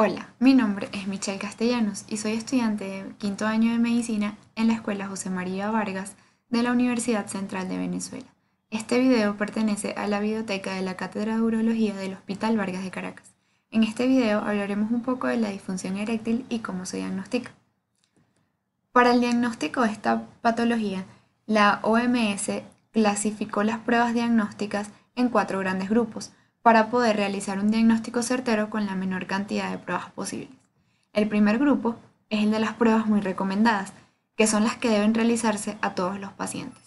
Hola, mi nombre es Michelle Castellanos y soy estudiante de quinto año de medicina en la Escuela José María Vargas de la Universidad Central de Venezuela. Este video pertenece a la biblioteca de la Cátedra de Urología del Hospital Vargas de Caracas. En este video hablaremos un poco de la disfunción eréctil y cómo se diagnostica. Para el diagnóstico de esta patología, la OMS clasificó las pruebas diagnósticas en 4 grandes grupos para poder realizar un diagnóstico certero con la menor cantidad de pruebas posibles. El primer grupo es el de las pruebas muy recomendadas, que son las que deben realizarse a todos los pacientes.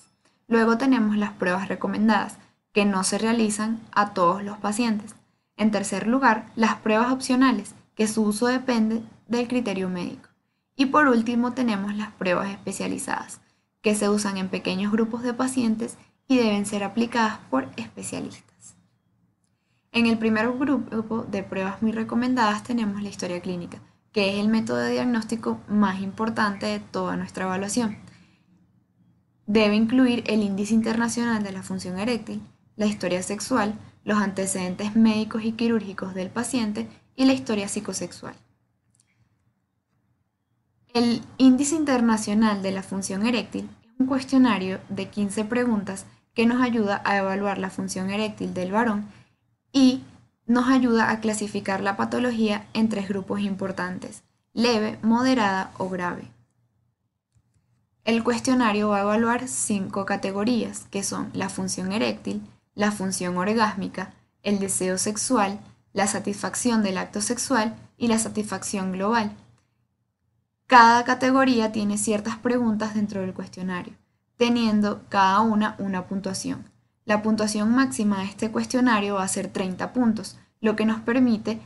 Luego tenemos las pruebas recomendadas, que no se realizan a todos los pacientes. En tercer lugar, las pruebas opcionales, que su uso depende del criterio médico. Y por último tenemos las pruebas especializadas, que se usan en pequeños grupos de pacientes y deben ser aplicadas por especialistas. En el primer grupo de pruebas muy recomendadas tenemos la historia clínica, que es el método de diagnóstico más importante de toda nuestra evaluación. Debe incluir el índice internacional de la función eréctil, la historia sexual, los antecedentes médicos y quirúrgicos del paciente y la historia psicosexual. El Índice Internacional de la Función Eréctil es un cuestionario de 15 preguntas que nos ayuda a evaluar la función eréctil del varón y nos ayuda a clasificar la patología en 3 grupos importantes: leve, moderada o grave. El cuestionario va a evaluar 5 categorías, que son la función eréctil, la función orgásmica, el deseo sexual, la satisfacción del acto sexual y la satisfacción global. Cada categoría tiene ciertas preguntas dentro del cuestionario, teniendo cada una puntuación. La puntuación máxima de este cuestionario va a ser 30 puntos, lo que nos permite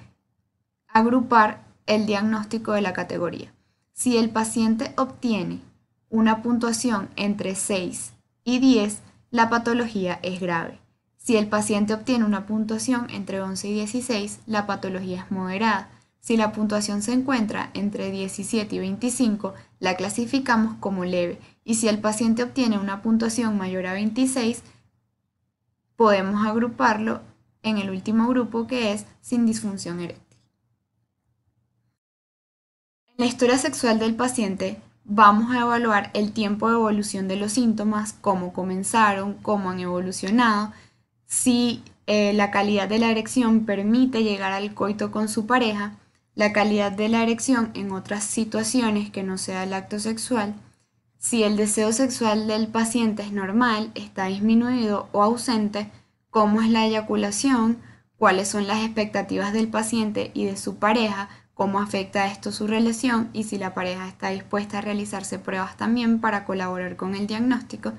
agrupar el diagnóstico de la categoría. Si el paciente obtiene una puntuación entre 6 y 10, la patología es grave. Si el paciente obtiene una puntuación entre 11 y 16, la patología es moderada. Si la puntuación se encuentra entre 17 y 25, la clasificamos como leve. Y si el paciente obtiene una puntuación mayor a 26, podemos agruparlo en el último grupo, que es sin disfunción eréctil. En la historia sexual del paciente vamos a evaluar el tiempo de evolución de los síntomas, cómo comenzaron, cómo han evolucionado, si la calidad de la erección permite llegar al coito con su pareja, la calidad de la erección en otras situaciones que no sea el acto sexual, si el deseo sexual del paciente es normal, está disminuido o ausente, cómo es la eyaculación, cuáles son las expectativas del paciente y de su pareja, cómo afecta esto su relación y si la pareja está dispuesta a realizarse pruebas también para colaborar con el diagnóstico,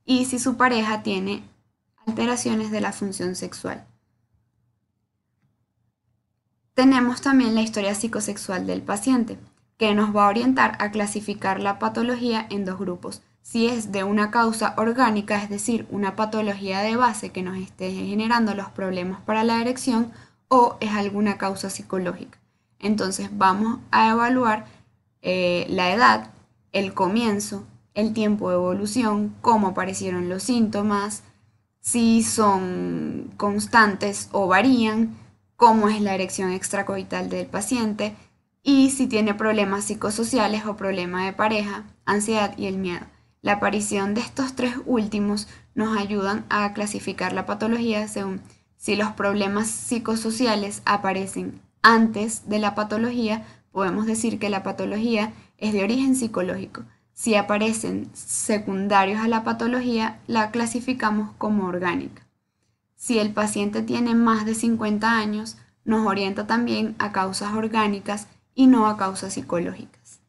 y si su pareja tiene alteraciones de la función sexual. Tenemos también la historia psicosexual del paciente, que nos va a orientar a clasificar la patología en 2 grupos. Si es de una causa orgánica, es decir, una patología de base que nos esté generando los problemas para la erección, o es alguna causa psicológica. Entonces vamos a evaluar la edad, el comienzo, el tiempo de evolución, cómo aparecieron los síntomas, si son constantes o varían, cómo es la erección extracoital del paciente y si tiene problemas psicosociales o problema de pareja, ansiedad y el miedo. La aparición de estos 3 últimos nos ayudan a clasificar la patología según si los problemas psicosociales aparecen antes de la patología, podemos decir que la patología es de origen psicológico. Si aparecen secundarios a la patología, la clasificamos como orgánica. Si el paciente tiene más de 50 años, nos orienta también a causas orgánicas y no a causas psicológicas.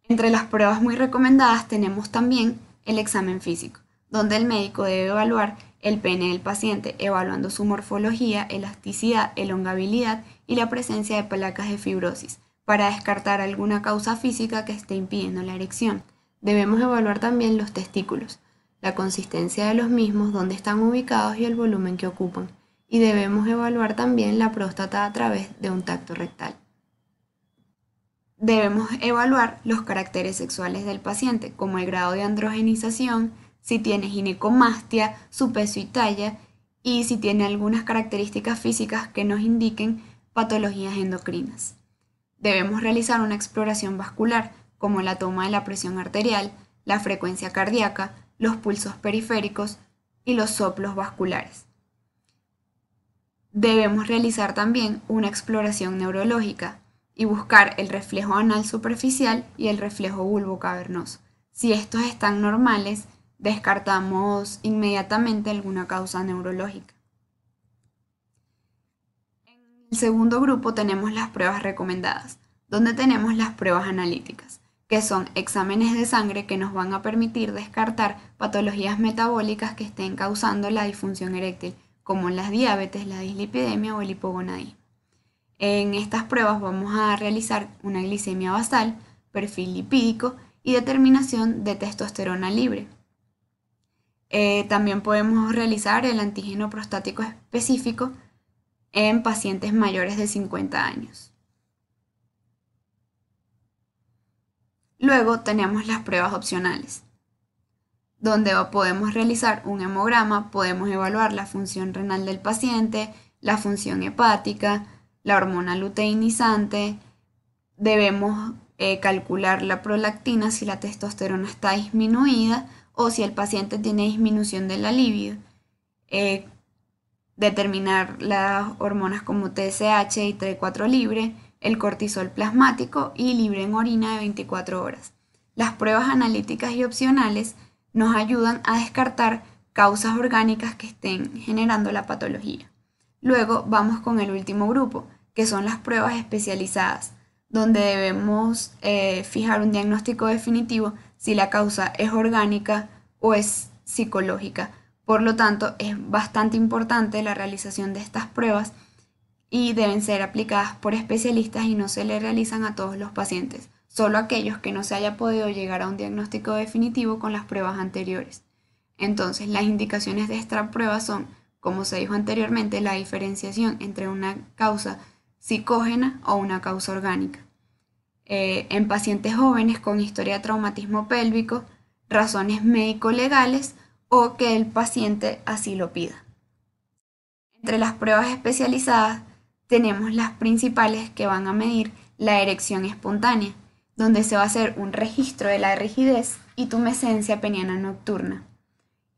Entre las pruebas muy recomendadas tenemos también el examen físico, donde el médico debe evaluar el pene del paciente, evaluando su morfología, elasticidad, elongabilidad y la presencia de placas de fibrosis, para descartar alguna causa física que esté impidiendo la erección. Debemos evaluar también los testículos, la consistencia de los mismos, dónde están ubicados y el volumen que ocupan. Y debemos evaluar también la próstata a través de un tacto rectal. Debemos evaluar los caracteres sexuales del paciente, como el grado de androgenización, si tiene ginecomastia, su peso y talla, y si tiene algunas características físicas que nos indiquen patologías endocrinas. Debemos realizar una exploración vascular, como la toma de la presión arterial, la frecuencia cardíaca, los pulsos periféricos y los soplos vasculares. Debemos realizar también una exploración neurológica y buscar el reflejo anal superficial y el reflejo bulbocavernoso. Si estos están normales, descartamos inmediatamente alguna causa neurológica. En el segundo grupo tenemos las pruebas recomendadas, donde tenemos las pruebas analíticas, que son exámenes de sangre que nos van a permitir descartar patologías metabólicas que estén causando la disfunción eréctil, como la diabetes, la dislipidemia o el hipogonadismo. En estas pruebas vamos a realizar una glicemia basal, perfil lipídico y determinación de testosterona libre. También podemos realizar el antígeno prostático específico en pacientes mayores de 50 años. Luego tenemos las pruebas opcionales, donde podemos realizar un hemograma, podemos evaluar la función renal del paciente, la función hepática, la hormona luteinizante, debemos calcular la prolactina si la testosterona está disminuida o si el paciente tiene disminución de la libido, determinar las hormonas como TSH y T4 libre, el cortisol plasmático y libre en orina de 24 horas. Las pruebas analíticas y opcionales nos ayudan a descartar causas orgánicas que estén generando la patología. Luego vamos con el último grupo, que son las pruebas especializadas, donde debemos fijar un diagnóstico definitivo si la causa es orgánica o es psicológica. Por lo tanto, es bastante importante la realización de estas pruebas y deben ser aplicadas por especialistas y no se le realizan a todos los pacientes, solo aquellos que no se haya podido llegar a un diagnóstico definitivo con las pruebas anteriores. Entonces, las indicaciones de esta prueba son, como se dijo anteriormente, la diferenciación entre una causa psicógena o una causa orgánica. En pacientes jóvenes con historia de traumatismo pélvico, razones médico-legales o que el paciente así lo pida. Entre las pruebas especializadas tenemos las principales que van a medir la erección espontánea, donde se va a hacer un registro de la rigidez y tumescencia peniana nocturna,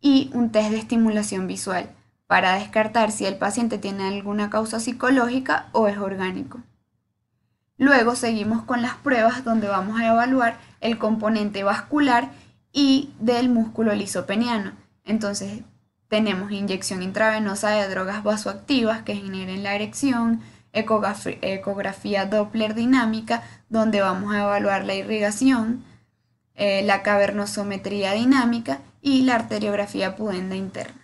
y un test de estimulación visual para descartar si el paciente tiene alguna causa psicológica o es orgánico. Luego seguimos con las pruebas donde vamos a evaluar el componente vascular y del músculo lisopeniano. Entonces tenemos inyección intravenosa de drogas vasoactivas que generen la erección, ecografía Doppler dinámica, donde vamos a evaluar la irrigación, la cavernosometría dinámica y la arteriografía pudenda interna.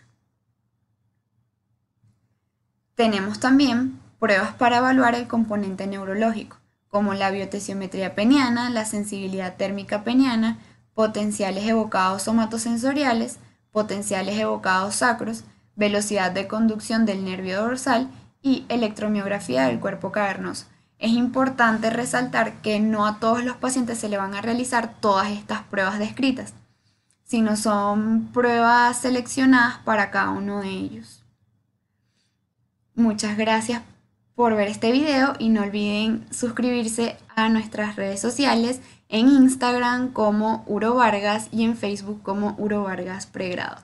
Tenemos también pruebas para evaluar el componente neurológico, como la biotensiometría peniana, la sensibilidad térmica peniana, potenciales evocados somatosensoriales, potenciales evocados sacros, velocidad de conducción del nervio dorsal y electromiografía del cuerpo cavernoso. Es importante resaltar que no a todos los pacientes se le van a realizar todas estas pruebas descritas, sino son pruebas seleccionadas para cada uno de ellos. Muchas gracias por ver este video y no olviden suscribirse a nuestras redes sociales en Instagram como Uro Vargas y en Facebook como Uro Vargas Pregrado.